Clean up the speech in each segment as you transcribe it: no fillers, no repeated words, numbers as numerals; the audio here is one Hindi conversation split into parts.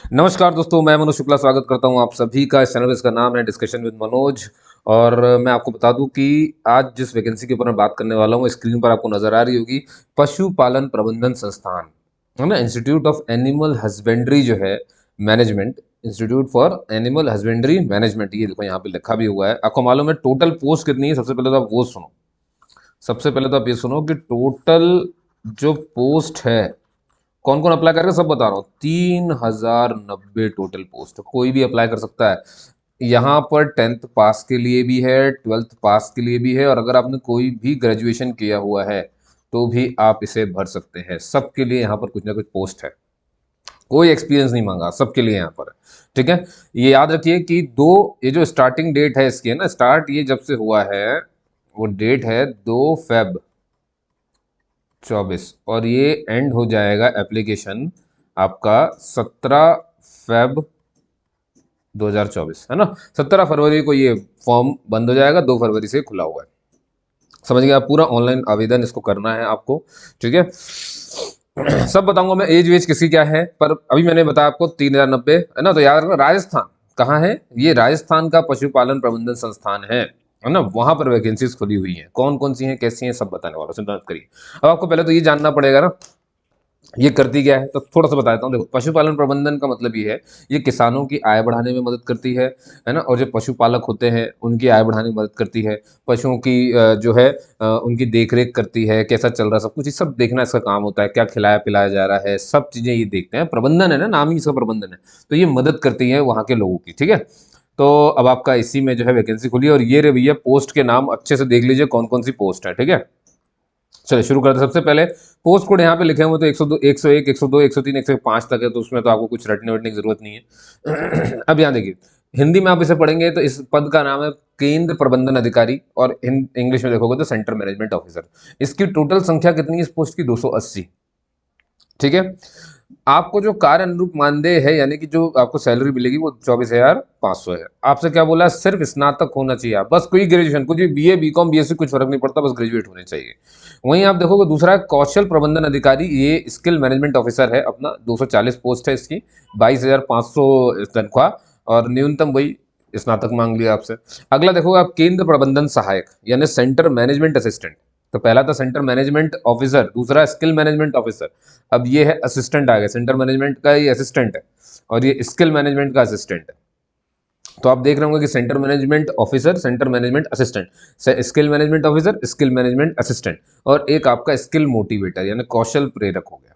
नमस्कार दोस्तों, मैं मनोज शुक्ला स्वागत करता हूं आप सभी का। इस चैनल में इसका नाम है डिस्कशन विद मनोज। और मैं आपको बता दूं कि आज जिस वैकेंसी के ऊपर मैं बात करने वाला हूं, स्क्रीन पर आपको नजर आ रही होगी, पशुपालन प्रबंधन संस्थान है ना, इंस्टीट्यूट ऑफ एनिमल हस्बेंड्री जो है management, institute for animal husbandry management. ये देखो यहाँ पे लिखा भी हुआ है। आपको मालूम है टोटल पोस्ट कितनी है? सबसे पहले तो आप वो सुनो। सबसे पहले तो आप ये सुनो कि टोटल जो पोस्ट है, कौन कौन अप्लाई करेगा सब बता रहा हूँ। 3090 टोटल पोस्ट, कोई भी अप्लाई कर सकता है। यहाँ पर 10th पास के लिए भी है, 12th पास के लिए भी है, और अगर आपने कोई भी ग्रेजुएशन किया हुआ है तो भी आप इसे भर सकते हैं। सबके लिए यहाँ पर कुछ ना कुछ पोस्ट है, कोई एक्सपीरियंस नहीं मांगा, सबके लिए यहाँ पर है। ठीक है, ये याद रखिए कि ये जो स्टार्टिंग डेट है इसकी है ना, स्टार्ट ये जब से हुआ है वो डेट है 2 फेब 24, और ये एंड हो जाएगा एप्लीकेशन आपका 17 फेब 2024, है ना। 17 फरवरी को ये फॉर्म बंद हो जाएगा, 2 फरवरी से खुला हुआ है। समझ गए आप? पूरा ऑनलाइन आवेदन इसको करना है आपको। ठीक है, सब बताऊंगा मैं। एज वेज किसी क्या है, पर अभी मैंने बताया आपको 3090 है ना। तो याद रखना, राजस्थान कहाँ है? ये राजस्थान का पशुपालन प्रबंधन संस्थान है ना। वहां पर वैकेंसीज खुली हुई हैं, कौन कौन सी हैं, कैसी हैं, सब बताने वाला हूं, चिंता मत करिए। अब आपको पहले तो ये जानना पड़ेगा ना, ये करती क्या है, तो थोड़ा सा बताता हूँ। देखो, पशुपालन प्रबंधन का मतलब ये है, ये किसानों की आय बढ़ाने में मदद करती है ना। और जो पशुपालक होते हैं उनकी आय बढ़ाने में मदद करती है। पशुओं की जो है उनकी देखरेख करती है, कैसा चल रहा है सब कुछ, ये सब देखना इसका काम होता है। क्या खिलाया पिलाया जा रहा है, सब चीजें ये देखते हैं। प्रबंधन है ना, नाम ही इसका प्रबंधन है। तो ये मदद करती है वहाँ के लोगों की। ठीक है, तो अब आपका इसी में जो है वैकेंसी खुली है, और ये रे भैया पोस्ट के नाम अच्छे से देख लीजिए कौन कौन सी पोस्ट है। ठीक है, चलिए शुरू करते हैं। सबसे पहले पोस्ट कोड यहाँ पे लिखे हुए तो 102, 101, 102, 103, 105 तक है, तो उसमें तो आपको कुछ रटने वटने की जरूरत नहीं है। अब यहाँ देखिए, हिंदी में आप इसे पढ़ेंगे तो इस पद का नाम है केंद्र प्रबंधन अधिकारी, और इंग्लिश में देखोगे तो सेंटर मैनेजमेंट ऑफिसर। इसकी टोटल संख्या कितनी है इस पोस्ट की? 280। ठीक है, आपको जो कार्य अनुरूप मानदेय है, यानी कि जो आपको सैलरी मिलेगी वो 24,500 है। आपसे क्या बोला है? सिर्फ स्नातक होना चाहिए आप, बस कोई ग्रेजुएशन, कुछ भी बीए बीकॉम बीएससी कुछ फर्क नहीं पड़ता, बस ग्रेजुएट होने चाहिए। वहीं आप देखोगे दूसरा है कौशल प्रबंधन अधिकारी, ये स्किल मैनेजमेंट ऑफिसर है अपना। 240 पोस्ट है इसकी, 22,500 तनख्वाह, और न्यूनतम वही स्नातक मांग लिया आपसे। अगला देखोगे आप केंद्र प्रबंधन सहायक, यानी सेंटर मैनेजमेंट असिस्टेंट। तो पहला था सेंटर मैनेजमेंट ऑफिसर, दूसरा स्किल मैनेजमेंट ऑफिसर, अब ये है असिस्टेंट आ गया। सेंटर मैनेजमेंट का ये असिस्टेंट है, और ये स्किल मैनेजमेंट का असिस्टेंट है। तो आप देख रहे होंगे कि centre management officer, centre management assistant, skill management officer, skill management assistant, और एक आपका स्किल मोटिवेटर यानी कौशल प्रेरक हो गया।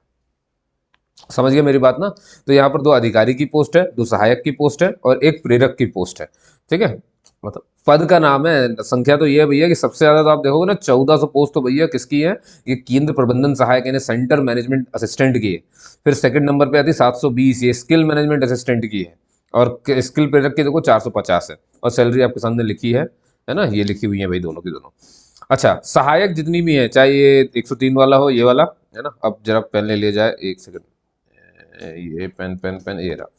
समझ गए मेरी बात ना? तो यहाँ पर 2 अधिकारी की पोस्ट है, 2 सहायक की पोस्ट है, और एक प्रेरक की पोस्ट है। ठीक है, मतलब पद का नाम है। संख्या तो ये है भैया कि सबसे ज्यादा तो आप देखोगे ना, 1400 पोस्ट तो भैया किसकी है? ये केंद्र प्रबंधन सहायक यानी सेंटर मैनेजमेंट असिस्टेंट की है। फिर सेकंड नंबर पे आती है 720, ये स्किल मैनेजमेंट असिस्टेंट की है। और स्किल प्रेरक की देखो 450 है, और सैलरी आपके सामने लिखी है ना, ये लिखी हुई है भाई दोनों की दोनों। अच्छा, सहायक जितनी भी है, चाहे ये 103 वाला हो, ये वाला है ना। अब जरा पेन ले लिया जाए, एक सेकंड। ये पेन पेन पेन ये रहा।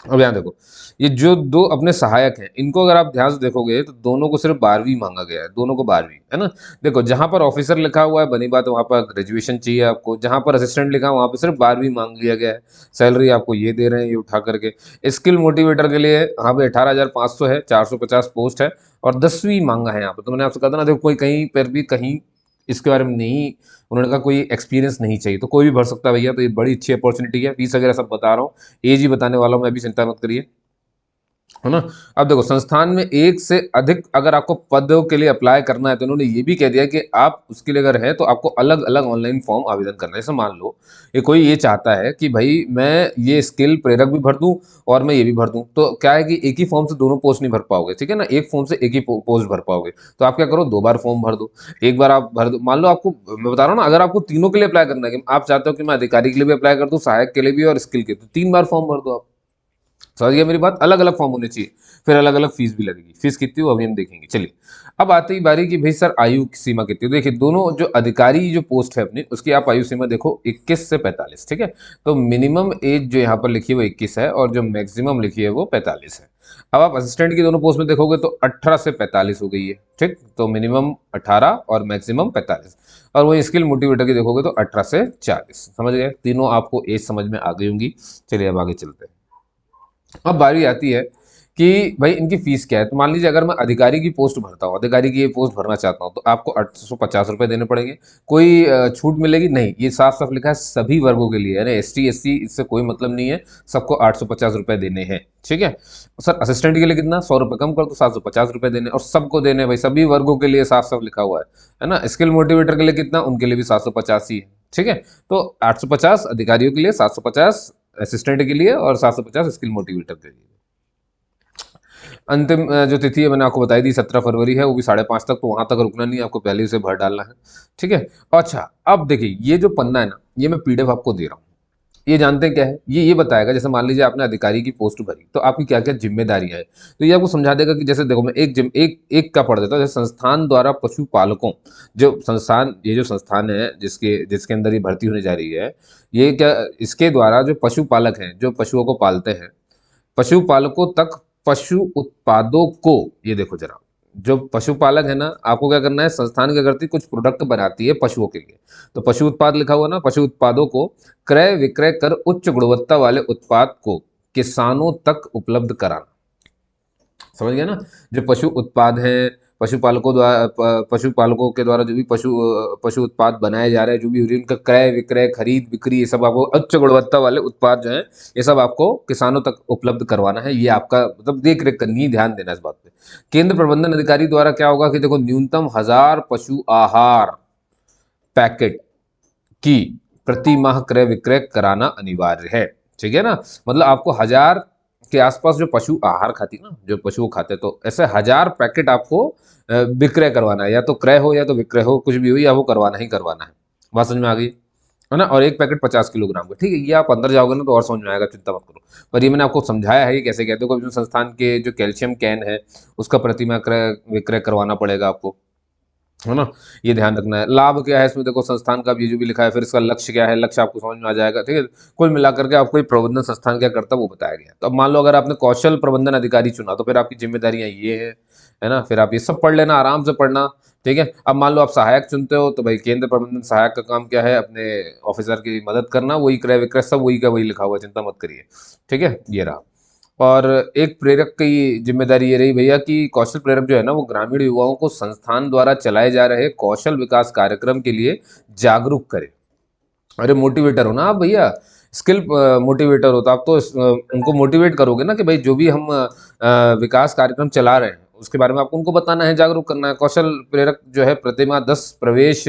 अब यहाँ देखो, ये जो दो अपने सहायक हैं, इनको अगर आप ध्यान से देखोगे तो दोनों को सिर्फ 12वीं मांगा गया है, दोनों को 12वीं, है ना। देखो, जहां पर ऑफिसर लिखा हुआ है, बनी बात है, वहां पर ग्रेजुएशन चाहिए आपको। जहां पर असिस्टेंट लिखा है वहां पर सिर्फ 12वीं मांग लिया गया है। सैलरी आपको ये दे रहे हैं, ये उठा करके। स्किल मोटिवेटर के लिए यहाँ पे 18,500 है, 450 पोस्ट है, और 10वीं मांगा है यहाँ पर। तो मैंने आपसे कहा था ना, देखो कोई कहीं पर भी कहीं इसके बारे में नहीं, उन्होंने कहा कोई एक्सपीरियंस नहीं चाहिए, तो कोई भी भर सकता है भैया। तो ये बड़ी अच्छी अपॉर्चुनिटी है। फीस वगैरह सब बता रहा हूँ, एज ही बताने वाला हूँ मैं, अभी चिंता मत करिए, है ना। अब देखो, संस्थान में एक से अधिक अगर आपको पदों के लिए अप्लाई करना है, तो उन्होंने ये भी कह दिया कि आप उसके लिए अगर है तो आपको अलग अलग ऑनलाइन फॉर्म आवेदन करना है। जैसे मान लो ये कोई ये चाहता है कि भाई मैं ये स्किल प्रेरक भी भर दूं और मैं ये भी भर दूं, तो क्या है कि एक ही फॉर्म से दोनों पोस्ट नहीं भर पाओगे। ठीक है ना, एक फॉर्म से एक ही पोस्ट भर पाओगे। तो आप क्या करो, 2 बार फॉर्म भर दो। एक बार आप भर दो, मान लो आपको, मैं बता रहा हूँ ना, अगर आपको तीनों के लिए अप्लाई करना है, कि आप चाहते हो कि मैं अधिकारी के लिए भी अप्लाई कर दूं, सहायक के लिए भी और स्किल के, तो 3 बार फॉर्म भर दो आप। समझ गया मेरी बात? अलग अलग फॉर्म होने चाहिए, फिर अलग अलग फीस भी लगेगी। फीस कितनी हो अभी हम देखेंगे। चलिए, अब आती ही बारी कि भाई सर आयु की सीमा कितनी है। देखिए, दोनों जो अधिकारी जो पोस्ट है अपनी, उसकी आप आयु सीमा देखो 21 से 45। ठीक है, तो मिनिमम एज जो यहाँ पर लिखी है वो 21 है, और जो मैक्सिमम लिखी है वो 45 है। अब आप असिस्टेंट की दोनों पोस्ट में देखोगे तो 18 से 45 हो गई है। ठीक, तो मिनिमम 18 और मैक्सिमम 45। और वही स्किल मोटिवेटर की देखोगे तो 18 से 40। समझ गए? तीनों आपको एज समझ में आ गई होंगी। चलिए अब आगे चलते हैं। अब बारी आती है कि भाई इनकी फीस क्या है। तो मान लीजिए अगर मैं अधिकारी की पोस्ट भरता हूँ, अधिकारी की ये पोस्ट भरना चाहता हूँ, तो आपको 850 रुपये देने पड़ेंगे। कोई छूट मिलेगी नहीं, ये साफ साफ लिखा है सभी वर्गों के लिए, यानी ST SC इससे कोई मतलब नहीं है, सबको 850 रुपये देने हैं। ठीक है सर, असिस्टेंट के लिए कितना, 100 रुपये कम कर दो, 750 रुपये देने, और सबको देने भाई, सभी वर्गों के लिए साफ साफ लिखा हुआ है ना। स्किल मोटिवेटर के लिए कितना, उनके लिए भी 750 ही है। ठीक है, तो 850 अधिकारियों के लिए, 750 असिस्टेंट के लिए, और 750 स्किल मोटिवेटर के लिए। अंतिम जो तिथि है मैंने आपको बताई दी, 17 फरवरी है, वो भी 5:30 तक, तो वहां तक रुकना नहीं है, आपको पहले ही उसे भर डालना है। ठीक है, अच्छा अब देखिए ये जो पन्ना है ना, ये मैं PDF आपको दे रहा हूँ। ये जानते हैं क्या है, ये बताएगा, जैसे मान लीजिए आपने अधिकारी की पोस्ट भरी, तो आपकी क्या क्या जिम्मेदारियां हैं। तो ये आपको समझा देगा कि जैसे देखो, मैं एक का पढ़ देता हूँ। जैसे संस्थान द्वारा पशुपालकों, जो संस्थान, ये जो संस्थान है जिसके जिसके अंदर ये भर्ती होने जा रही है, ये क्या, इसके द्वारा जो पशुपालक हैं, जो पशुओं को पालते हैं, पशुपालकों तक पशु उत्पादों को, ये देखो जरा, जो पशुपालक है ना, आपको क्या करना है, संस्थान क्या करती है, कुछ प्रोडक्ट बनाती है पशुओं के लिए, तो पशु उत्पाद लिखा हुआ ना, पशु उत्पादों को क्रय विक्रय कर उच्च गुणवत्ता वाले उत्पाद को किसानों तक उपलब्ध कराना। समझ गया ना, जो पशु उत्पाद हैं, पशुपालकों के द्वारा जो भी पशु उत्पाद बनाए जा रहे हैं, जो भी उनका क्रय विक्रय खरीद बिक्री, ये सब आपको उच्च गुणवत्ता वाले उत्पाद जो हैं, ये सब आपको किसानों तक उपलब्ध करवाना है। ये आपका मतलब देख रेख करनी है, ध्यान देना इस बात पे। केंद्र प्रबंधन अधिकारी द्वारा क्या होगा कि देखो, न्यूनतम 1000 पशु आहार पैकेट की प्रति माह क्रय विक्रय कराना अनिवार्य है। ठीक है ना, मतलब आपको 1000 के आसपास जो पशु आहार खाती है ना, जो पशु खाते हैं, तो ऐसे 1000 पैकेट आपको विक्रय करवाना है, या तो क्रय हो या तो विक्रय हो, कुछ भी हो, या वो करवाना ही करवाना है। बात समझ में आ गई है ना। और एक पैकेट 50 किलोग्राम का। ठीक है, ये आप अंदर जाओगे ना तो और समझ में आएगा, चिंता मत करो। पर ये मैंने आपको समझाया है ये कैसे कहते हो। कभी संस्थान के जो कैल्शियम कैन है, उसका प्रतिमा क्रय विक्रय करवाना पड़ेगा आपको, है ना। ये ध्यान रखना है। लाभ क्या है इसमें, देखो संस्थान का भी जो भी लिखा है, फिर इसका लक्ष्य क्या है, लक्ष्य आपको समझ में आ जाएगा। ठीक है, कुल मिलाकर के आपको ये प्रबंधन संस्थान क्या करता है वो बताया गया। तो अब मान लो अगर आपने कौशल प्रबंधन अधिकारी चुना, तो फिर आपकी जिम्मेदारियां ये है ना। फिर आप ये सब पढ़ लेना, आराम से पढ़ना। ठीक है, अब मान लो आप सहायक चुनते हो, तो भाई केंद्र प्रबंधन सहायक का काम क्या है, अपने ऑफिसर की मदद करना, वही क्रय विक्रय सब वही का वही लिखा हुआ है, चिंता मत करिए। ठीक है, ये रहा। और एक प्रेरक की जिम्मेदारी ये रही भैया कि कौशल प्रेरक जो है ना, वो ग्रामीण युवाओं को संस्थान द्वारा चलाए जा रहे कौशल विकास कार्यक्रम के लिए जागरूक करे। अरे मोटिवेटर हो ना आप भैया, स्किल मोटिवेटर हो, तो आप तो उनको मोटिवेट करोगे ना कि भाई जो भी हम विकास कार्यक्रम चला रहे हैं उसके बारे में आपको उनको बताना है, जागरूक करना है। कौशल प्रेरक जो है प्रतिमा 10 प्रवेश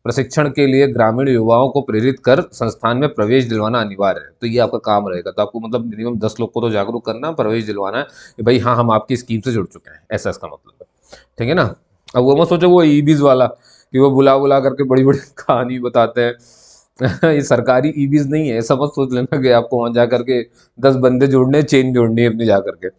प्रशिक्षण के लिए ग्रामीण युवाओं को प्रेरित कर संस्थान में प्रवेश दिलवाना अनिवार्य है। तो ये आपका काम रहेगा। तो आपको मतलब मिनिमम 10 लोग को तो जागरूक करना, प्रवेश दिलवाना है कि भाई हाँ हम आपकी स्कीम से जुड़ चुके हैं, ऐसा इसका मतलब है। ठीक है ना। अब वो मत सोचो वो ईबीज वाला कि वो बुला बुला करके बड़ी बड़ी कहानी बताते हैं। ये सरकारी ईबीज नहीं है, ऐसा मत सोच लेना कि आपको वहां जा करके 10 बंदे जोड़ने, चेन जोड़नी है अपनी जा करके।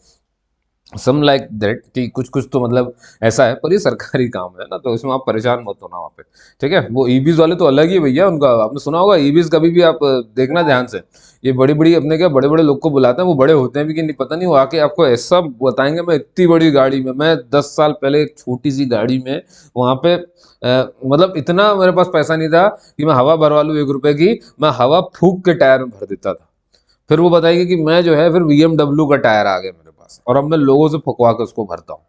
सम लाइक दैट कि कुछ कुछ तो मतलब ऐसा है, पर ये सरकारी काम है ना, तो इसमें आप परेशान मत होना वहाँ पे। ठीक है, वो ईबीज वाले तो अलग ही है भैया, उनका आपने सुना होगा। ईबीज कभी भी आप देखना ध्यान से, ये बड़ी बड़ी अपने क्या बड़े बड़े लोग को बुलाते हैं, वो बड़े होते हैं भी कि नहीं पता नहीं, वो आके आपको ऐसा बताएंगे, मैं इतनी बड़ी गाड़ी में, मैं 10 साल पहले एक छोटी सी गाड़ी में वहाँ पे मतलब इतना मेरे पास पैसा नहीं था कि मैं हवा भरवा लूँ 1 रुपए की, मैं हवा फूक के टायर में भर देता था। फिर वो बताएगी कि मैं जो है फिर BMW का टायर आ गया मेरे पास, और अब मैं लोगों से फुकवा के उसको भरता हूँ।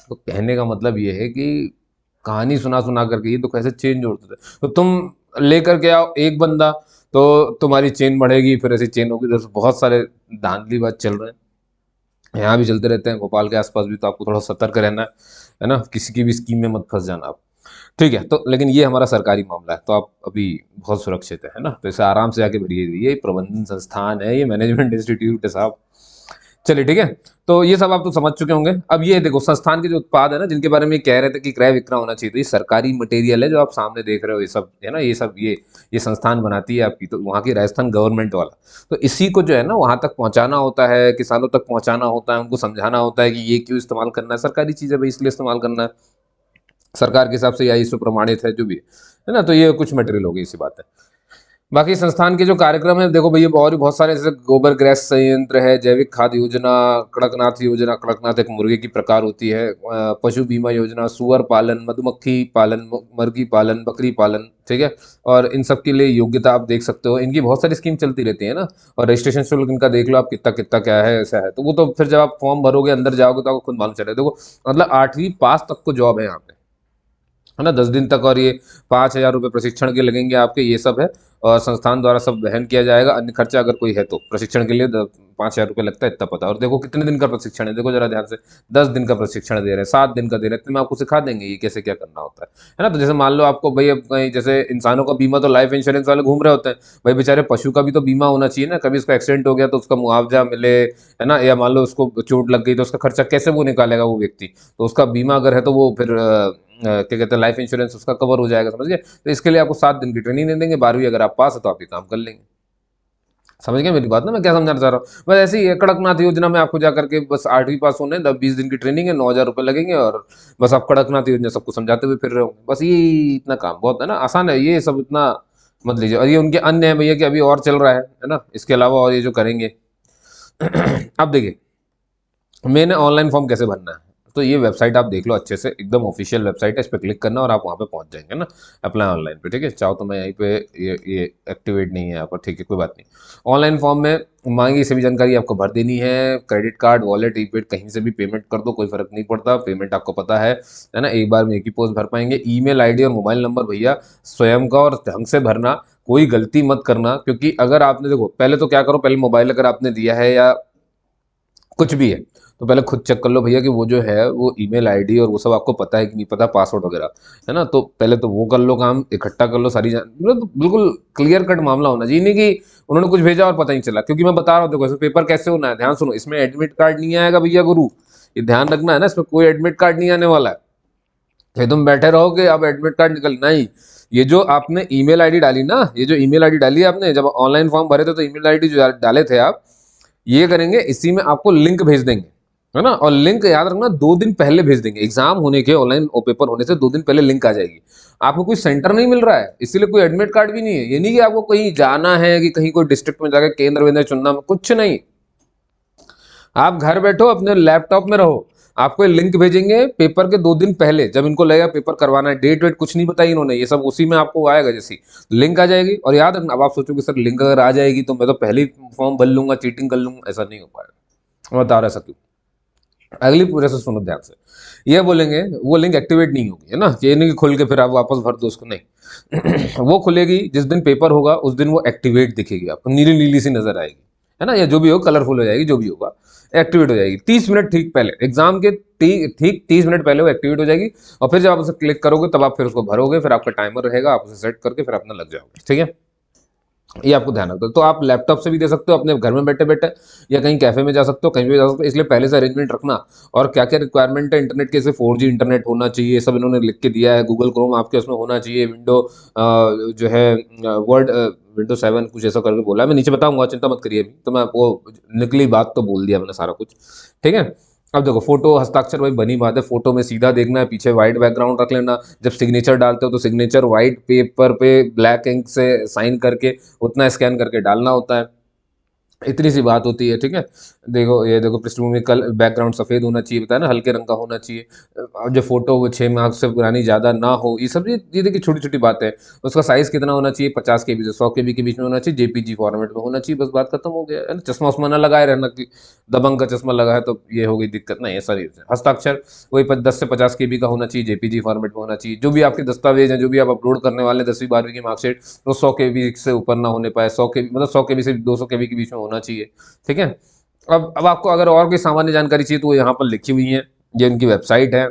तो कहने का मतलब ये है कि कहानी सुना सुना करके ये तो कैसे चेन जोड़ते थे। तो तुम लेकर के आओ एक बंदा, तो तुम्हारी चेन बढ़ेगी, फिर ऐसी चेन होगी। जैसे बहुत सारे धांधलीबाज चल रहे हैं, यहाँ भी चलते रहते हैं, भोपाल के आसपास भी। तो आपको थोड़ा सतर्क रहना है ना, किसी की भी स्कीम में मत फंस जाना आप। ठीक है, तो लेकिन ये हमारा सरकारी मामला है, तो आप अभी बहुत सुरक्षित है ना। तो इसे आराम से आके भरिए। ये प्रबंधन संस्थान है, ये मैनेजमेंट इंस्टीट्यूट है साहब। चलिए ठीक है, तो ये सब आप तो समझ चुके होंगे। अब ये देखो संस्थान के जो उत्पाद है ना, जिनके बारे में कह रहे थे कि क्रय विक्रय होना चाहिए, तो ये सरकारी मटेरियल है जो आप सामने देख रहे हो, ये सब है ना, ये सब ये संस्थान बनाती है आपकी, तो वहाँ की राजस्थान गवर्नमेंट वाला। तो इसी को जो है ना वहाँ तक पहुँचाना होता है, किसानों तक पहुँचाना होता है, उनको समझाना होता है कि ये क्यों इस्तेमाल करना है, सरकारी चीज़ है भाई इसलिए इस्तेमाल करना है, सरकार के हिसाब से या ISO प्रमाणित है जो भी है ना। तो ये कुछ मटेरियल हो गई, इसी बात है। बाकी संस्थान के जो कार्यक्रम है देखो भैया, और भी बहुत सारे, जैसे गोबर गैस संयंत्र है, जैविक खाद्य योजना, कड़कनाथ योजना, कड़कनाथ एक मुर्गे की प्रकार होती है, पशु बीमा योजना, सुअर पालन, मधुमक्खी पालन, मुर्गी पालन, बकरी पालन, ठीक है। और इन सब के लिए योग्यता आप देख सकते हो, इनकी बहुत सारी स्कीम चलती रहती है ना। और रजिस्ट्रेशन शुल्क इनका देख लो आप कितना कितना क्या है, ऐसा है। तो वो तो फिर जब आप फॉर्म भरोगे, अंदर जाओगे, तो आपको खुद मालूम चलेगा। देखो मतलब 8वीं पास तक को जॉब है यहाँ पे, है ना, 10 दिन तक। और ये 5,000 रुपये प्रशिक्षण के लगेंगे आपके, ये सब है। और संस्थान द्वारा सब वहन किया जाएगा, अन्य खर्चा अगर कोई है तो प्रशिक्षण के लिए 5,000 रुपये लगता है, इतना पता। और देखो कितने दिन का प्रशिक्षण है, देखो जरा ध्यान से, 10 दिन का प्रशिक्षण दे रहे हैं, 7 दिन का दे रहे हैं, इतने में आपको सिखा देंगे ये कैसे क्या करना होता है ना। तो जैसे मान लो आपको भाई, अब कहीं जैसे इंसानों का बीमा तो लाइफ इंश्योरेंस वाले घूम रहे होते हैं, भाई बेचारे पशु का भी तो बीमा होना चाहिए ना, कभी उसका एक्सीडेंट हो गया तो उसका मुआवजा मिले, है ना। या मान लो उसको चोट लग गई तो उसका खर्चा कैसे वो निकालेगा वो व्यक्ति, तो उसका बीमा अगर है तो वो फिर क्या कहते हैं, लाइफ इंश्योरेंस उसका कवर हो जाएगा, समझ गए। तो इसके लिए आपको 7 दिन की ट्रेनिंग दे देंगे, 12वीं अगर आप पास है तो आप ये काम कर लेंगे। समझ गए मेरी बात ना, मैं क्या समझाना चाह रहा हूँ। बस ऐसे ही है, कड़कनाथ योजना में आपको जाकर के बस 8वीं पास होने 20 दिन की ट्रेनिंग है, 9,000 रुपये लगेंगे, और बस आप कड़कनाथ योजना सबको समझाते हुए फिर रहे हो, बस ये इतना काम बहुत है ना, आसान है ये सब, इतना मत लीजिए। और ये उनके अन्य है भैया कि अभी और चल रहा है ना, इसके अलावा और ये जो करेंगे। अब देखिए मैंने ऑनलाइन फॉर्म कैसे भरना है, तो ये वेबसाइट आप देख लो अच्छे से, एकदम ऑफिशियल वेबसाइट है, इस पर क्लिक करना और आप वहाँ पे पहुँच जाएंगे ना, अप्लाई ऑनलाइन पे, ठीक है। चाहो तो मैं यहीं पे, ये एक्टिवेट नहीं है यहाँ पर, ठीक है, कोई बात नहीं। ऑनलाइन फॉर्म में मांगी सभी जानकारी आपको भर देनी है, क्रेडिट कार्ड, वॉलेट, ई कहीं से भी पेमेंट कर दो, कोई फर्क नहीं पड़ता, पेमेंट आपको पता है ना, एक बार में एक ही पोस्ट भर पाएंगे। ईमेल आईडी और मोबाइल नंबर भैया स्वयं का और ढंग से भरना, कोई गलती मत करना, क्योंकि अगर आपने, देखो पहले तो क्या करो, पहले मोबाइल अगर आपने दिया है या कुछ भी है, तो पहले खुद चेक कर लो भैया कि वो जो है वो ईमेल आईडी और वो सब आपको पता है कि नहीं पता, पासवर्ड वगैरह, है ना। तो पहले तो वो कर लो, काम इकट्ठा कर लो सारी मतलब तो बिल्कुल क्लियर कट मामला होना चाहिए, नहीं कि उन्होंने कुछ भेजा और पता नहीं चला। क्योंकि मैं बता रहा हूँ, देखो इसमें पेपर कैसे होना है, ध्यान सुनो, इसमें एडमिट कार्ड नहीं आएगा भैया गुरु, ये ध्यान रखना है ना, इसमें कोई एडमिट कार्ड नहीं आने वाला है कि तुम बैठे रहोगे अब एडमिट कार्ड निकल, नहीं। ये जो आपने ईमेल आईडी डाली ना, ये जो ईमेल आईडी डाली है आपने, जब ऑनलाइन फॉर्म भरे थे तो ईमेल आईडी जो डाले थे आप, ये करेंगे, इसी में आपको लिंक भेज देंगे, है ना। और लिंक याद रखना 2 दिन पहले भेज देंगे, एग्जाम होने के, ऑनलाइन पेपर होने से 2 दिन पहले लिंक आ जाएगी। आपको कोई सेंटर नहीं मिल रहा है, इसीलिए कोई एडमिट कार्ड भी नहीं है, ये नहीं कि आपको कहीं जाना है कि कहीं कोई डिस्ट्रिक्ट में जाकर केंद्र वेंद्र चुनना, कुछ नहीं। आप घर बैठो अपने लैपटॉप में रहो, आपको ये लिंक भेजेंगे पेपर के 2 दिन पहले, जब इनको लगेगा पेपर करवाना है, डेट वेट कुछ नहीं बताई इन्होंने, ये सब उसी में आपको आएगा, जैसी लिंक आ जाएगी। और याद रखना, अब आप सोचोगे सर लिंक अगर आ जाएगी तो मैं तो पहले ही फॉर्म भर लूंगा, चीटिंग कर लूंगा, ऐसा नहीं हो पाएगा। मैं बता रहा ऐसा क्यों, अगली पूरे से सुनो ध्यान से। ये बोलेंगे वो लिंक एक्टिवेट नहीं होगी, है ना, ये नहीं कि खुल के फिर आप वापस भर दो उसको, नहीं। वो खुलेगी जिस दिन पेपर होगा, उस दिन वो एक्टिवेट दिखेगी आपको, नीली नीली सी नजर आएगी, है ना, या जो भी हो कलरफुल हो जाएगी, जो भी होगा एक्टिवेट हो जाएगी 30 मिनट ठीक पहले एग्जाम के, ठीक 30 मिनट पहले वो एक्टिवेट हो जाएगी। और फिर जब आप उसे क्लिक करोगे तब आप फिर उसको भरोगे, फिर आपका टाइमर रहेगा, आप उसे सेट करके फिर अपना लग जाओगे, ठीक है। ये आपको ध्यान रखना, तो आप लैपटॉप से भी दे सकते हो अपने घर में बैठे बैठे, या कहीं कैफे में जा सकते हो, कहीं भी जा सकते हो, इसलिए पहले से अरेंजमेंट रखना। और क्या क्या रिक्वायरमेंट है इंटरनेट के, जैसे 4G इंटरनेट होना चाहिए, सब इन्होंने लिख के दिया है, गूगल क्रोम आपके उसमें होना चाहिए, विंडो जो है वर्ड Windows 7 कुछ ऐसा करके बोला है, मैं नीचे बताऊंगा, चिंता मत करिए, अभी तो मैं आपको निकली बात तो बोल दिया मैंने सारा कुछ, ठीक है। अब देखो फोटो हस्ताक्षर भाई बनी बात है, फोटो में सीधा देखना है, पीछे वाइट बैकग्राउंड रख लेना, जब सिग्नेचर डालते हो तो सिग्नेचर वाइट पेपर पे ब्लैक इंक से साइन करके उतना स्कैन करके डालना होता है, इतनी सी बात होती है, ठीक है। देखो ये देखो, पृष्ठभूमि कल बैकग्राउंड सफ़ेद होना चाहिए, बताया ना, हल्के रंग का होना चाहिए। और जो फोटो वो 6 माह से पुरानी ज़्यादा ना हो, ये सब ये देखिए छोटी छोटी बातें हैं। उसका साइज़ कितना होना चाहिए, 50 KB से 100 KB के बीच में होना चाहिए, JPG फॉर्मेट में होना चाहिए, बस बात खत्म हो गया, है ना। चश्मा उस्मा ना लगाए रहना कि दबंग का चश्मा लगा है तो ये हो गई दिक्कत, नहीं ऐसा नहीं। हस्ताक्षर वही 10 से 50 KB का होना चाहिए, JPG फॉर्मेट में होना चाहिए। जो भी आपके दस्तावेज हैं, जो भी आप अपलोड करने वाले हैं, 10वीं 12वीं की मार्कशीट, वो 100 KB से ऊपर ना होने पाए, 100 KB मतलब 100 KB से 200 KB के बीच में होना चाहिए, ठीक है। अब आपको अगर और कोई सामान्य जानकारी चाहिए तो वो यहाँ पर लिखी हुई है, ये इनकी वेबसाइट है।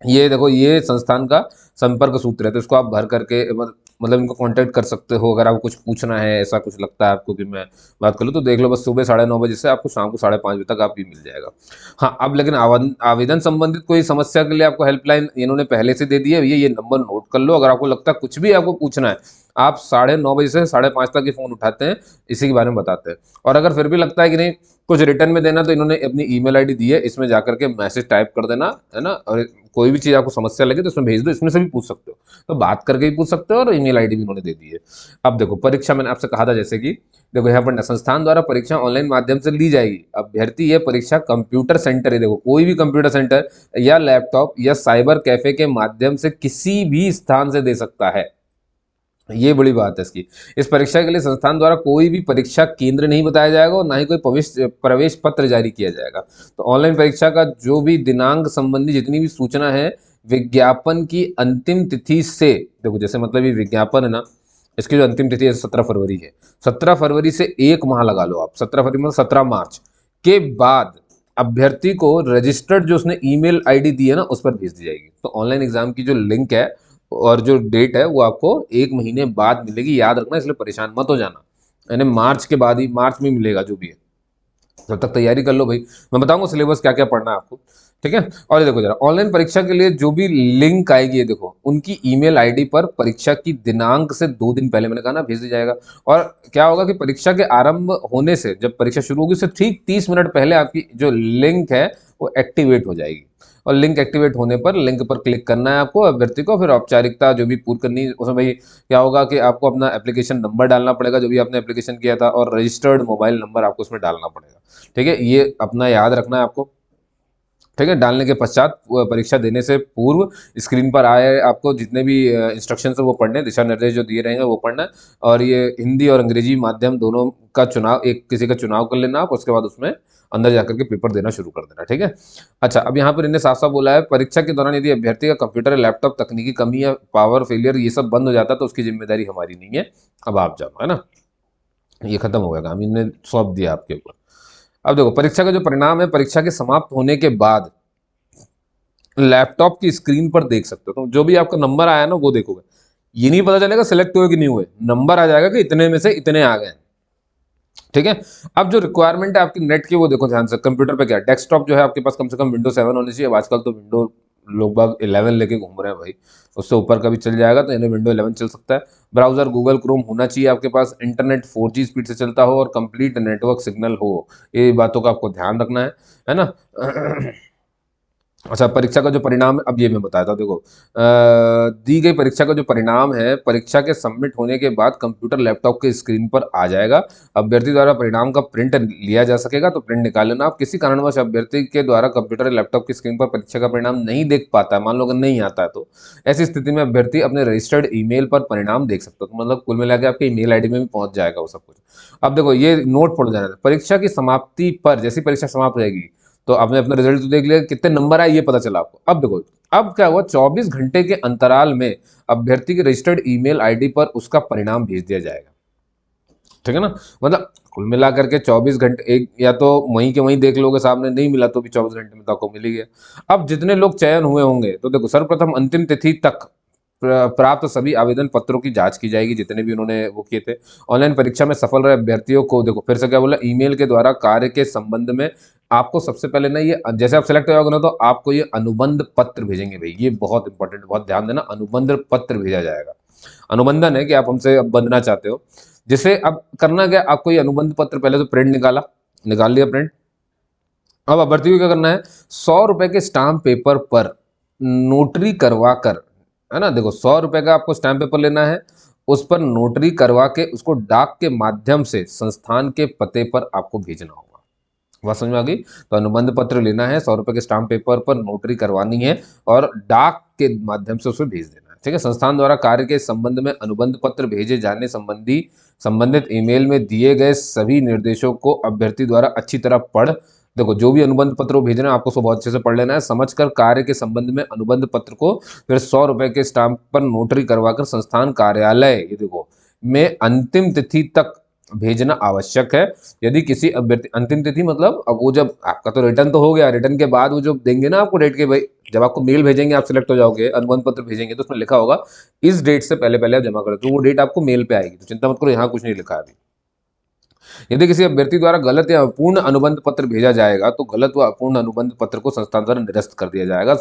ये देखो ये संस्थान का संपर्क सूत्र है, तो इसको आप भर करके मतलब इनको कांटेक्ट कर सकते हो, अगर आपको कुछ पूछना है, ऐसा कुछ लगता है आपको कि मैं बात कर लूँ, तो देख लो, बस सुबह 9:30 से आपको शाम को 5:30 तक आप ये मिल जाएगा। हाँ, अब लेकिन आवेदन संबंधित कोई समस्या के लिए आपको हेल्पलाइन इन्होंने पहले से दे दी है, ये नंबर नोट कर लो, अगर आपको लगता है कुछ भी आपको पूछना है, आप 9:30 से 5:30 तक ये फ़ोन उठाते हैं, इसी के बारे में बताते हैं। और अगर फिर भी लगता है कि नहीं कुछ रिटर्न में देना, तो इन्होंने अपनी ईमेल आईडी दी है, इसमें जाकर के मैसेज टाइप कर देना, है ना? और कोई भी चीज़ आपको समस्या लगे तो इसमें भेज दो, इसमें से भी पूछ सकते हो। तो बात करके भी पूछ सकते हो और ईमेल आईडी भी उन्होंने दे दी है। अब देखो परीक्षा मैंने आपसे कहा था जैसे कि देखो यहाँ पर संस्थान द्वारा परीक्षा ऑनलाइन माध्यम से ली जाएगी। अभ्यर्थी यह परीक्षा कंप्यूटर सेंटर है, देखो कोई भी कंप्यूटर सेंटर या लैपटॉप या साइबर कैफे के माध्यम से किसी भी स्थान से दे सकता है। ये बड़ी बात है इसकी। इस परीक्षा के लिए संस्थान द्वारा कोई भी परीक्षा केंद्र नहीं बताया जाएगा और ना ही कोई प्रवेश पत्र जारी किया जाएगा। तो ऑनलाइन परीक्षा का जो भी दिनांक संबंधी जितनी भी सूचना है, विज्ञापन की अंतिम तिथि से, देखो जैसे मतलब ये विज्ञापन है ना, इसकी जो अंतिम तिथि है 17 फरवरी है। 17 फरवरी से 1 माह लगा लो आप, 17 फरवरी मतलब 17 मार्च के बाद अभ्यर्थी को रजिस्टर्ड जो उसने ईमेल आईडी दी है ना, उस पर भेज दी जाएगी। तो ऑनलाइन एग्जाम की जो लिंक है और जो डेट है वो आपको 1 महीने बाद मिलेगी, याद रखना, इसलिए परेशान मत हो जाना। यानी मार्च के बाद ही, मार्च में मिलेगा जो भी है। तब तक तैयारी कर लो भाई, मैं बताऊंगा सिलेबस क्या क्या पढ़ना है आपको, ठीक है। और ये देखो जरा, ऑनलाइन परीक्षा के लिए जो भी लिंक आएगी, ये देखो उनकी ईमेल आईडी पर परीक्षा की दिनांक से 2 दिन पहले, मैंने कहा ना, भेज दी जाएगा। और क्या होगा कि परीक्षा के आरंभ होने से, जब परीक्षा शुरू होगी उससे ठीक 30 मिनट पहले आपकी जो लिंक है वो एक्टिवेट हो जाएगी। और लिंक एक्टिवेट होने पर लिंक पर क्लिक करना है आपको अभ्यर्थी को, फिर औपचारिकता जो भी पूरी करनी है उसमें भाई क्या होगा कि आपको अपना एप्लीकेशन नंबर डालना पड़ेगा, जो भी आपने एप्लीकेशन किया था, और रजिस्टर्ड मोबाइल नंबर आपको उसमें डालना पड़ेगा, ठीक है। ये अपना याद रखना है आपको, ठीक है। डालने के पश्चात परीक्षा देने से पूर्व स्क्रीन पर आए आपको जितने भी इंस्ट्रक्शन है वो पढ़ने, दिशा निर्देश जो दिए रहेंगे वो पढ़ना है। और ये हिंदी और अंग्रेजी माध्यम दोनों का चुनाव, एक किसी का चुनाव कर लेना आप, उसके बाद उसमें अंदर जाकर के पेपर देना शुरू कर देना, ठीक है। अच्छा, अब यहाँ पर इन्हें साफ साफ बोला है, परीक्षा के दौरान यदि अभ्यर्थी का कंप्यूटर या लैपटॉप तकनीकी कमी या पावर फेलियर ये सब बंद हो जाता है तो उसकी जिम्मेदारी हमारी नहीं है, अब आप जानो, है ना, ये खत्म हो गया काम, इन्हें सौंप दिया आपके ऊपर। अब देखो परीक्षा का जो परिणाम है, परीक्षा के समाप्त होने के बाद लैपटॉप की स्क्रीन पर देख सकते हो, तो जो भी आपका नंबर आया ना वो देखोगे। ये नहीं पता चलेगा सिलेक्ट हुए कि नहीं हुए, नंबर आ जाएगा कि इतने में से इतने आ गए, ठीक है। अब जो रिक्वायरमेंट है आपकी नेट की वो देखो ध्यान से, कंप्यूटर पे क्या, डेस्कटॉप जो है आपके पास कम से कम विंडो 7 होनी चाहिए। अब आजकल तो विंडो लोग बाग 11 लेके घूम रहे हैं भाई, उससे ऊपर का भी चल जाएगा, तो इन्हें विंडो 11 चल सकता है। ब्राउजर गूगल क्रोम होना चाहिए आपके पास, इंटरनेट 4G स्पीड से चलता हो और कंप्लीट नेटवर्क सिग्नल हो, ये बातों का आपको ध्यान रखना है ना। अच्छा, परीक्षा का जो परिणाम, अब ये मैं बताता हूँ, देखो दी गई परीक्षा का जो परिणाम है, परीक्षा के सबमिट होने के बाद कंप्यूटर लैपटॉप के स्क्रीन पर आ जाएगा। अभ्यर्थी द्वारा परिणाम का प्रिंट लिया जा सकेगा, तो प्रिंट निकाल लेना आप। किसी कारणवश अभ्यर्थी के द्वारा कंप्यूटर या लैपटॉप की स्क्रीन पर परीक्षा का परिणाम नहीं देख पाता है, मान लो अगर नहीं आता है, तो ऐसी स्थिति में अभ्यर्थी अपने रजिस्टर्ड ईमेल पर परिणाम देख सकता है। तो मतलब कुल मिला के आपके ईमेल आईडी में भी पहुंच जाएगा वो सब कुछ। अब देखो ये नोट पढ़ जाना है, परीक्षा की समाप्ति पर, जैसी परीक्षा समाप्त हो जाएगी तो आपने अपना रिजल्ट तो देख लिया, कितने नंबर आए ये पता चला आपको। अब देखो, अब क्या हुआ, 24 घंटे के अंतराल में अभ्यर्थी के रजिस्टर्ड ईमेल आईडी पर उसका परिणाम भेज दिया जाएगा, ठीक है ना। मतलब कुल मिलाकर के 24 घंटे, एक या तो वहीं के वहीं देख लोगे, सामने नहीं मिला तो भी 24 घंटे में तो आपको मिल ही गया। अब जितने लोग चयन हुए होंगे, तो देखो सर्वप्रथम अंतिम तिथि तक प्राप्त सभी आवेदन पत्रों की जांच की जाएगी, जितने भी उन्होंने वो किए थे। ऑनलाइन परीक्षा में सफल रहे अभ्यर्थियों को, देखो फिर से क्या बोला, ईमेल के द्वारा कार्य के संबंध में आपको सबसे पहले ना, ये जैसे आप सेलेक्ट हो ना, तो आपको ये अनुबंध पत्र भेजेंगे भाई, ये बहुत इंपॉर्टेंट, बहुत ध्यान देना, अनुबंध पत्र भेजा जाएगा। अनुबंधन है कि आप हमसे अब बंधना चाहते हो, जिसे अब करना क्या, आपको ये अनुबंध पत्र पहले तो प्रिंट निकाल लिया प्रिंट। अब अभ्यर्थी को क्या करना है, 100 रुपए के स्टाम्प पेपर पर नोटरी करवा कर, है ना, देखो 100 रुपए का आपको स्टाम्प पेपर लेना है, उस पर नोटरी करवा के उसको डाक के माध्यम से संस्थान के पते पर आपको भेजना होगा। बात समझ में आ गई। तो अनुबंध पत्र लेना है, 100 रुपए के स्टाम्प पेपर पर नोटरी करवानी है और डाक के माध्यम से उसे भेज देना है, ठीक है। संस्थान द्वारा कार्य के संबंध में अनुबंध पत्र भेजे जाने संबंधी संबंधित ईमेल में दिए गए सभी निर्देशों को अभ्यर्थी द्वारा अच्छी तरह पढ़, देखो जो भी अनुबंध पत्र भेजना है आपको उसको बहुत अच्छे से पढ़ लेना है, समझकर कार्य के संबंध में अनुबंध पत्र को फिर 100 रुपए के स्टाम्प पर नोटरी करवाकर संस्थान कार्यालय, ये देखो, में अंतिम तिथि तक भेजना आवश्यक है। यदि किसी अभ्यर्थी, अंतिम तिथि मतलब अब वो जब आपका तो रिटर्न तो हो गया, रिटर्न के बाद वो जो देंगे ना आपको डेट के, भाई जब आपको मेल भेजेंगे, आप सिलेक्ट हो जाओगे, अनुबंध पत्र भेजेंगे, तो उसमें लिखा होगा इस डेट से पहले पहले आप जमा करो, तो वो डेट आपको मेल पे आएगी, तो चिंता मत करो, यहाँ कुछ नहीं लिखा है अभी। यदि किसी अभ्यर्थी द्वारा गलत या अपूर्ण अनुबंध पत्र भेजा जाएगा तो गलत व अपूर्ण अनुबंध पत्र को संस्थान द्वारा निरस्त कर दिया जाएगा,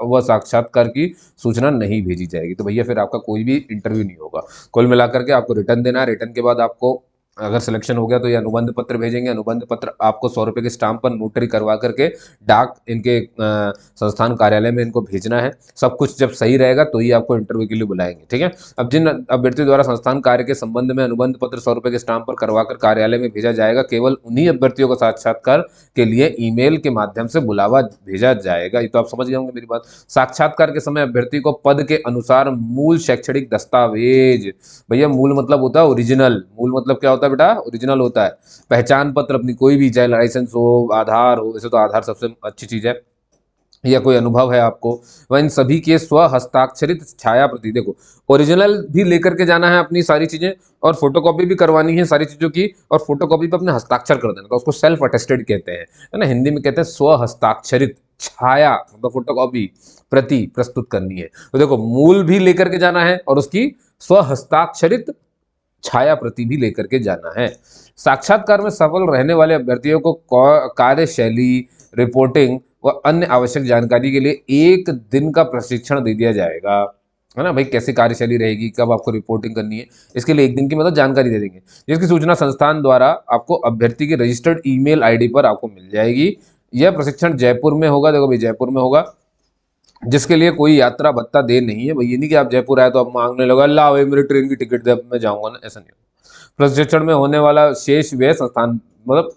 व साक्षात्कार की सूचना नहीं भेजी जाएगी। तो भैया फिर आपका कोई भी इंटरव्यू नहीं होगा। कुल मिलाकर के आपको रिटर्न देना है, रिटर्न के बाद आपको अगर सिलेक्शन हो गया तो ये अनुबंध पत्र भेजेंगे, अनुबंध पत्र आपको 100 रुपये के स्टाम्प पर नोटरी करवा करके डाक इनके संस्थान कार्यालय में इनको भेजना है। सब कुछ जब सही रहेगा तो ही आपको इंटरव्यू के लिए बुलाएंगे, ठीक है। अब जिन अभ्यर्थी द्वारा संस्थान कार्य के संबंध में अनुबंध पत्र 100 रुपये के स्टाम्प पर करवाकर कार्यालय में भेजा जाएगा, केवल उन्हीं अभ्यर्थियों को साक्षात्कार के लिए ईमेल के माध्यम से बुलावा भेजा जाएगा। ये तो आप समझ गए होंगे मेरी बात। साक्षात्कार के समय अभ्यर्थी को पद के अनुसार मूल शैक्षणिक दस्तावेज, भैया मूल मतलब होता है ओरिजिनल, मूल मतलब क्या होता है बेटा, ओरिजिनल होता है। पहचान पत्र अपनी कोई भी, चाहे लाइसेंस हो, आधार हो, वैसे तो आधार सबसे अच्छी चीज है, या कोई अनुभव है आपको, वह इन सभी के स्व हस्ताक्षरित छाया प्रति, देखो ओरिजिनल भी लेकर के जाना है अपनी सारी चीजें, और फोटोकॉपी भी करवानी है सारी चीजों की, और फोटोकॉपी पे अपने हस्ताक्षर कर देना, तो उसको सेल्फ अटेस्टेड कहते हैं, है ना, हिंदी में कहते हैं स्व हस्ताक्षरित छाया, मतलब फोटोकॉपी प्रति प्रस्तुत करनी है। तो देखो मूल भी लेकर के जाना है और उसकी स्व हस्ताक्षरित छाया प्रति भी लेकर के जाना है। साक्षात्कार में सफल रहने वाले अभ्यर्थियों को कार्यशैली, रिपोर्टिंग व अन्य आवश्यक जानकारी के लिए 1 दिन का प्रशिक्षण दे दिया जाएगा, है ना भाई, कैसी कार्यशैली रहेगी, कब आपको रिपोर्टिंग करनी है, इसके लिए 1 दिन की मतलब जानकारी दे देंगे, जिसकी सूचना संस्थान द्वारा आपको अभ्यर्थी के रजिस्टर्ड ईमेल आईडी पर आपको मिल जाएगी। यह प्रशिक्षण जयपुर में होगा, देखो भाई जयपुर में होगा, जिसके लिए कोई यात्रा भत्ता दे नहीं है भाई। ये नहीं कि आप जयपुर आए तो आप मांगने लगा अल्लाह भाई मेरी ट्रेन की टिकट दे अब मैं जाऊंगा ना, ऐसा नहीं होगा। प्रशिक्षण में होने वाला शेष व्यय संस्थान, मतलब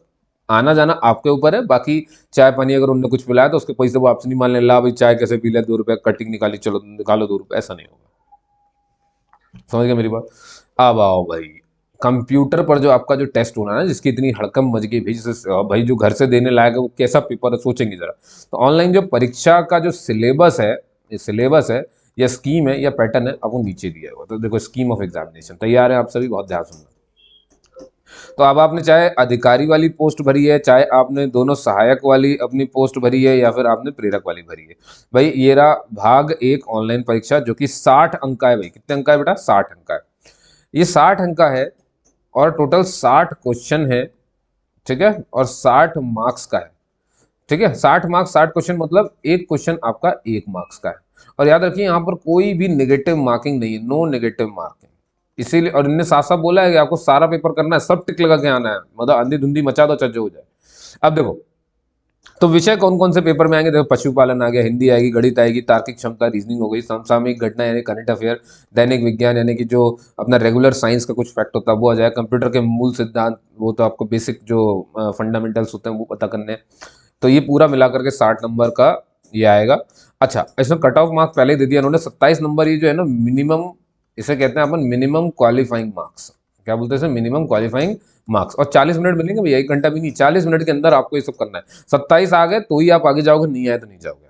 आना जाना आपके ऊपर है, बाकी चाय पानी अगर उन्होंने कुछ पिलाया तो उसके पैसे वो आपसे नहीं मान ले, ला भाई चाय कैसे पी ले, 2 रुपए कटिंग निकाली, चलो निकालो 2 रुपए, ऐसा नहीं होगा। समझ गए मेरी बात। अब आओ भाई कंप्यूटर पर जो आपका जो टेस्ट होना है ना, जिसकी इतनी हड़कम मच गई भाई, जैसे भाई जो घर से देने लायक है वो कैसा पेपर है सोचेंगे जरा। तो ऑनलाइन जो परीक्षा का जो सिलेबस है, ये सिलेबस है या स्कीम है या पैटर्न है, आपको नीचे दिया हुआ। तो देखो स्कीम ऑफ एग्जामिनेशन तैयार है, आप सभी बहुत ध्यान सुनना। तो अब आपने चाहे अधिकारी वाली पोस्ट भरी है, चाहे आपने दोनों सहायक वाली अपनी पोस्ट भरी है, या फिर आपने प्रेरक वाली भरी है, भाई ये रहा भाग 1 ऑनलाइन परीक्षा, जो कि 60 अंक का है। भाई कितने अंक का है बेटा, 60 अंक का है। ये 60 अंक का है और टोटल 60 क्वेश्चन है, ठीक है, और 60 मार्क्स का है, ठीक है। 60 मार्क्स 60 क्वेश्चन, मतलब एक क्वेश्चन आपका 1 मार्क्स का है। और याद रखिए यहाँ पर कोई भी नेगेटिव मार्किंग नहीं है, नो नेगेटिव मार्किंग। इसीलिए, और इनने साफ साफ बोला है कि आपको सारा पेपर करना है, सब टिक लगा के आना है, मतलब अंधी धुंधी मचा दो चज्जो हो जाए। अब देखो तो विषय कौन कौन से पेपर में आएंगे, देखो पशुपालन आ गया, हिंदी आएगी, गणित आएगी, तार्किक क्षमता, रीजनिंग हो गई, समसामयिक घटना यानी करंट अफेयर, दैनिक विज्ञान यानी कि जो अपना रेगुलर साइंस का कुछ फैक्ट होता है वो आ जाएगा, कंप्यूटर के मूल सिद्धांत, वो तो आपको बेसिक जो फंडामेंटल्स होते हैं वो पता करने हैं। तो ये पूरा मिलाकर के 60 नंबर का ये आएगा। अच्छा इसमें कट ऑफ मार्क्स पहले ही दे दिया उन्होंने, 27 नंबर, ये जो है ना मिनिमम, इसे कहते हैं अपन मिनिमम क्वालिफाइंग मार्क्स, क्या बोलते हैं इसे, मिनिमम क्वालिफाइंग मार्क्स। और 40 मिनट मिलेंगे भैया, 1 घंटा भी नहीं, 40 मिनट के अंदर आपको ये सब करना है। 27 आ गए तो ही आप आगे जाओगे, नहीं आए तो नहीं जाओगे आप,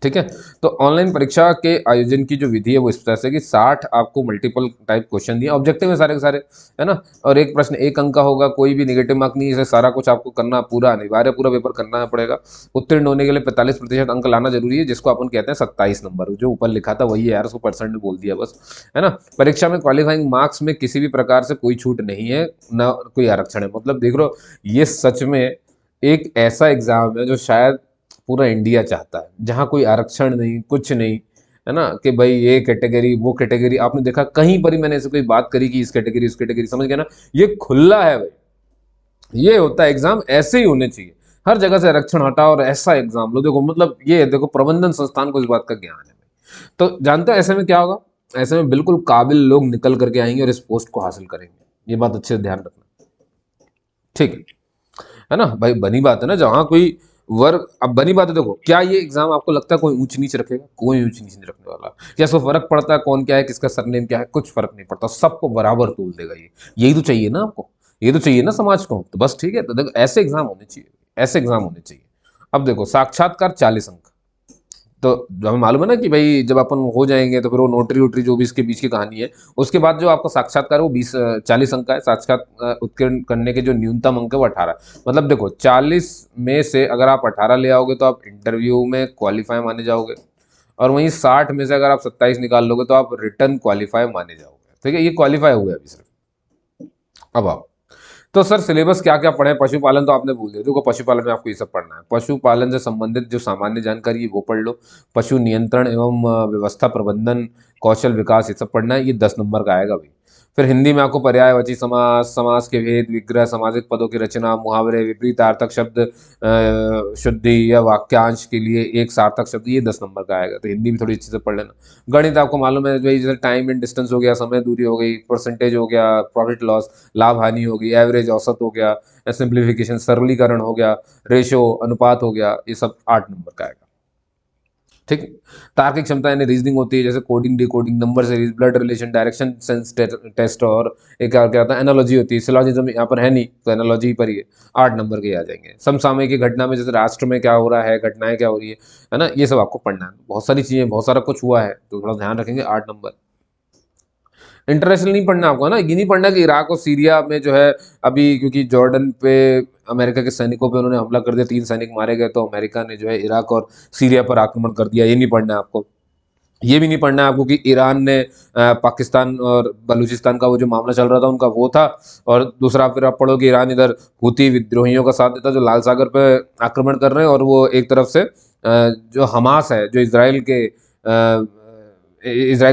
ठीक है। तो ऑनलाइन परीक्षा के आयोजन की जो विधि है वो इस तरह से कि 60 आपको मल्टीपल टाइप क्वेश्चन दिए, ऑब्जेक्टिव है सारे के सारे, है ना, और एक प्रश्न 1 अंक का होगा, कोई भी नेगेटिव मार्क नहीं है, इसे सारा कुछ आपको करना पूरा अनिवार्य, पूरा पेपर करना पड़ेगा। उत्तीर्ण होने के लिए 45% अंक लाना जरूरी है, जिसको अपन कहते हैं 27 नंबर, जो ऊपर लिखा था वही है यार, उसको परसेंट बोल दिया बस, है ना। परीक्षा में क्वालिफाइंग मार्क्स में किसी भी प्रकार से कोई छूट नहीं है, ना कोई आरक्षण है, मतलब देख लो ये सच में एक ऐसा एग्जाम है जो शायद पूरा इंडिया चाहता है, जहाँ कोई आरक्षण नहीं, कुछ नहीं, है ना, कि भाई ये कैटेगरी वो कैटेगरी, आपने देखा कहीं पर ही मैंने ऐसे कोई बात करी कि इस कैटेगरी उस कैटेगरी, समझ गया ना, ये खुला है भाई, ये होता है एग्जाम, ऐसे ही होने चाहिए, हर जगह से आरक्षण हटाओ और ऐसा एग्जाम लो। देखो मतलब ये देखो प्रबंधन संस्थान को इस बात का ज्ञान है भाई। तो जानते हो ऐसे में क्या होगा, ऐसे में बिल्कुल काबिल लोग निकल करके आएंगे और इस पोस्ट को हासिल करेंगे, ये बात अच्छे से ध्यान रखना, ठीक है ना भाई। बनी बात है ना, जहां कोई वर्ग, अब बनी बात है, देखो क्या ये एग्जाम आपको लगता है कोई ऊंच नीच रखेगा, कोई ऊंच नीच नहीं रखने वाला। क्या इसको फर्क पड़ता है कौन क्या है, किसका सरनेम क्या है, कुछ फर्क नहीं पड़ता, सबको बराबर तोल देगा ये, यही तो चाहिए ना आपको, ये तो चाहिए ना समाज को, तो बस ठीक है। तो देखो ऐसे एग्जाम होने चाहिए, ऐसे एग्जाम होने चाहिए। अब देखो साक्षात्कार 40 अंक, तो हमें मालूम है ना कि भाई जब अपन हो जाएंगे तो फिर वो नोटरी वोटरी जो भी इसके बीच की कहानी है, उसके बाद जो आपका साक्षात्कार है वो 40 अंक का है। साक्षात उत्कीर्ण करने के जो न्यूनतम अंक है वो 18, मतलब देखो 40 में से अगर आप 18 ले आओगे तो आप इंटरव्यू में क्वालिफाई माने जाओगे, और वहीं 60 में से अगर आप 27 निकाल लोगे तो आप रिटर्न क्वालिफाई माने जाओगे, ठीक है, ये क्वालिफाई हुआ अभी सिर्फ। अब आओ तो सर सिलेबस क्या क्या पढ़े? पशुपालन तो आपने बोल दिया, देखो पशुपालन में आपको ये सब पढ़ना है। पशुपालन से संबंधित जो सामान्य जानकारी है वो पढ़ लो। पशु नियंत्रण एवं व्यवस्था प्रबंधन, कौशल विकास, ये सब पढ़ना है। ये 10 नंबर का आएगा भाई। फिर हिंदी में आपको पर्यायवाची समास, समास के भेद, विग्रह, सामाजिक पदों की रचना, मुहावरे, विपरीतार्थक शब्द, शुद्धि या वाक्यांश के लिए एक सार्थक शब्द, ये 10 नंबर का आएगा। तो हिंदी भी थोड़ी अच्छे से पढ़ लेना। गणित आपको मालूम है भाई, जैसे टाइम एंड डिस्टेंस हो गया, समय दूरी हो गई, परसेंटेज हो गया, प्रॉफिट लॉस, लाभ हानि हो गई, एवरेज औसत हो गया, सिंप्लीफिकेशन सरलीकरण हो गया, रेशो अनुपात हो गया, ये सब 8 नंबर का आएगा। ठीक। तार्किक क्षमता यानी रीजनिंग होती है, जैसे coding, decoding, number series, blood relation, direction sense test, और एक और क्या होता है एनालॉजी होती है। सिलॉजिज्म यहाँ पर है नहीं तो एनालॉजी पर ही है। 8 नंबर के आ जाएंगे। समसामयिक की घटना में जैसे राष्ट्र में क्या हो रहा है, घटनाएं क्या हो रही है ना, ये सब आपको पढ़ना है। बहुत सारी चीजें, बहुत सारा कुछ हुआ है तो थोड़ा ध्यान रखेंगे। 8 नंबर। इंटरनेशनल नहीं पढ़ना आपको, है ना, ये नहीं पढ़ना कि इराक और सीरिया में जो है अभी, क्योंकि जॉर्डन पे अमेरिका के सैनिकों पे उन्होंने हमला कर दिया, 3 सैनिक मारे गए, तो अमेरिका ने जो है इराक और सीरिया पर आक्रमण कर दिया। ये नहीं पढ़ना है आपको। ये भी नहीं पढ़ना है आपको कि ईरान ने पाकिस्तान और बलूचिस्तान का वो जो मामला चल रहा था उनका वो था। और दूसरा फिर आप पढ़ो कि ईरान इधर हुती विद्रोहियों का साथ देता जो लाल सागर पे आक्रमण कर रहे हैं, और वो एक तरफ से जो हमास है, जो इसराइल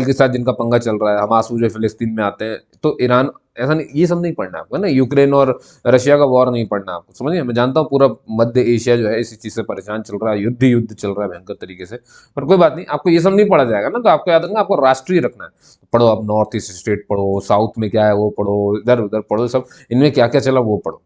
के साथ जिनका पंगा चल रहा है, हमास वो जो फिलिस्तीन में आते हैं, तो ईरान, ऐसा नहीं, ये सब नहीं पढ़ना आपको, है ना। यूक्रेन और रशिया का वॉर नहीं पढ़ना आपको, समझिए। मैं जानता हूँ पूरा मध्य एशिया जो है इसी चीज़ से परेशान चल रहा है, युद्ध चल रहा है भयंकर तरीके से, पर कोई बात नहीं, आपको ये सब नहीं पढ़ा जाएगा ना। तो आपको याद रखना, आपको राष्ट्रीय रखना है। पढ़ो आप, नॉर्थ ईस्ट स्टेट पढ़ो, साउथ में क्या है वो पढ़ो, इधर उधर पढ़ो, सब इनमें क्या क्या चला वो पढ़ो।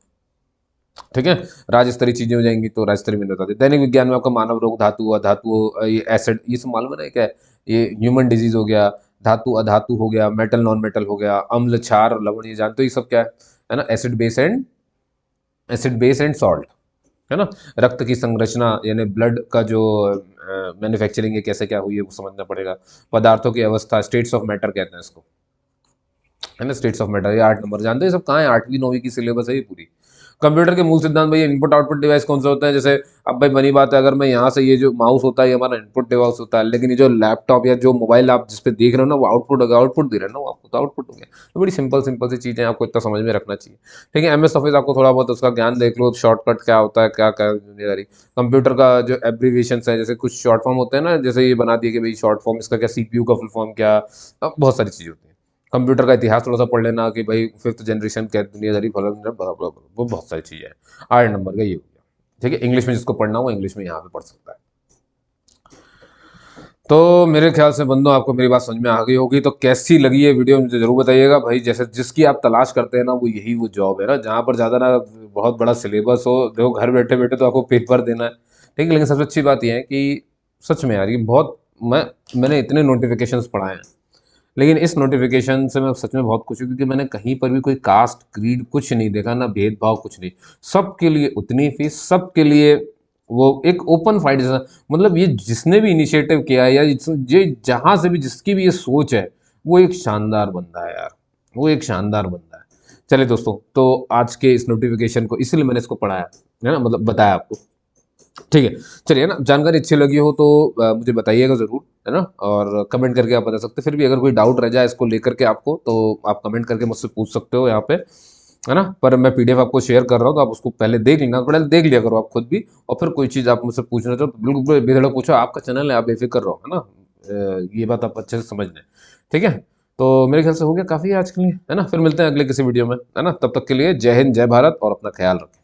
ठीक है। राज्य स्तरीय चीजें हो जाएंगी तो राज्य स्तरीय में बता दें। दैनिक विज्ञान में आपका मानव रोग, धातु अधातु, ये एसिड, ये सब मालूम है ना क्या है? ये ह्यूमन डिजीज हो गया, धातु अधातु हो गया, मेटल नॉन मेटल हो गया, अम्ल क्षार लवण, ये जानते हो ये सब क्या है ना। एसिड बेस एंड सॉल्ट, है ना। रक्त की संरचना यानी ब्लड का जो मैन्युफैक्चरिंग है, कैसे क्या हुई है वो समझना पड़ेगा। पदार्थों की अवस्था, स्टेट्स ऑफ मैटर कहते हैं इसको, है ना। स्टेट्स ऑफ मैटर, ये 8 नंबर जानते हैं। सब कहाँ है, 8वीं 9वीं की सिलेबस है ये पूरी। कंप्यूटर के मूल सिद्धांत भाई, इनपुट आउटपुट डिवाइस कौन सा होता है? जैसे अब भाई बनी बात है, अगर मैं यहाँ से, ये जो माउस होता है ये हमारा इनपुट डिवाइस होता है, लेकिन ये जो लैपटॉप या जो मोबाइल आप जिस पे देख रहे हो ना, वो आउटपुट होगा, आउटपुट दे रहे हो ना वो आपको, तो आउटपुट हो गया। तो बड़ी सिंपल सिंपल सी चीज़ें आपको इतना समझ में रखना चाहिए। ठीक है। एमएस ऑफिस आपको थोड़ा बहुत उसका ज्ञान देख लो, शॉर्टकट क्या होता है, क्या क्या दुनियादारी। कंप्यूटर का जो एब्रीविएशन है, जैसे कुछ शॉर्ट फॉर्म होते हैं ना, जैसे ये बना दिए कि भाई शॉर्ट फॉर्म इसका क्या, सीपीयू का फुल फॉर्म क्या, बहुत सारी चीज़ें होती हैं। कंप्यूटर का इतिहास थोड़ा सा पढ़ लेना कि भाई 5th जनरेशन क्या दुनियादारी, वो बहुत सारी चीज़ें हैं। 8 नंबर का ये हो गया। ठीक है। इंग्लिश में जिसको पढ़ना हो इंग्लिश में यहाँ पे पढ़ सकता है। तो मेरे ख्याल से बंदो आपको मेरी बात समझ में आ गई होगी। तो कैसी लगी ये वीडियो मुझे जरूर बताइएगा भाई। जैसे जिसकी आप तलाश करते हैं ना, वो यही वो जॉब है ना, जहाँ पर ज़्यादा ना बहुत बड़ा सिलेबस हो, देखो घर बैठे बैठे तो आपको पेपर देना है। ठीक है। लेकिन सबसे अच्छी बात यह है कि सच में यार, ये बहुत, मैंने इतने नोटिफिकेशंस पढ़ाए हैं, लेकिन इस नोटिफिकेशन से मैं सच में बहुत खुश हूँ, क्योंकि मैंने कहीं पर भी कोई कास्ट क्रीड कुछ नहीं देखा, ना भेदभाव, कुछ नहीं। सबके लिए उतनी फीस, सबके लिए वो एक ओपन फाइट जैसा। मतलब ये जिसने भी इनिशिएटिव किया है, या ये जहाँ से भी जिसकी भी ये सोच है, वो एक शानदार बंदा है यार, वो एक शानदार बंदा है। चलिए दोस्तों, तो आज के इस नोटिफिकेशन को इसलिए मैंने इसको पढ़ाया है ना, मतलब बताया आपको। ठीक है। चलिए ना, जानकारी अच्छी लगी हो तो मुझे बताइएगा ज़रूर, है ना। और कमेंट करके आप बता सकते हैं। फिर भी अगर कोई डाउट रह जाए इसको लेकर के आपको, तो आप कमेंट करके मुझसे पूछ सकते हो यहाँ पे, है ना। पर मैं पीडीएफ आपको शेयर कर रहा हूँ, तो आप उसको पहले देख लेना, पहले देख लिया करो आप खुद भी। और फिर कोई चीज़ आप मुझसे पूछना चाहो तो बिल्कुल बेधड़क पूछो, आपका चैनल है, आप बेफिक्र रहो, है ना। ये बात आप अच्छे से समझ लें। ठीक है। तो मेरे ख्याल से हो गया काफ़ी आज के लिए, है ना। फिर मिलते हैं अगले किसी वीडियो में, है ना। तब तक के लिए जय हिंद, जय भारत, और अपना ख्याल रखें।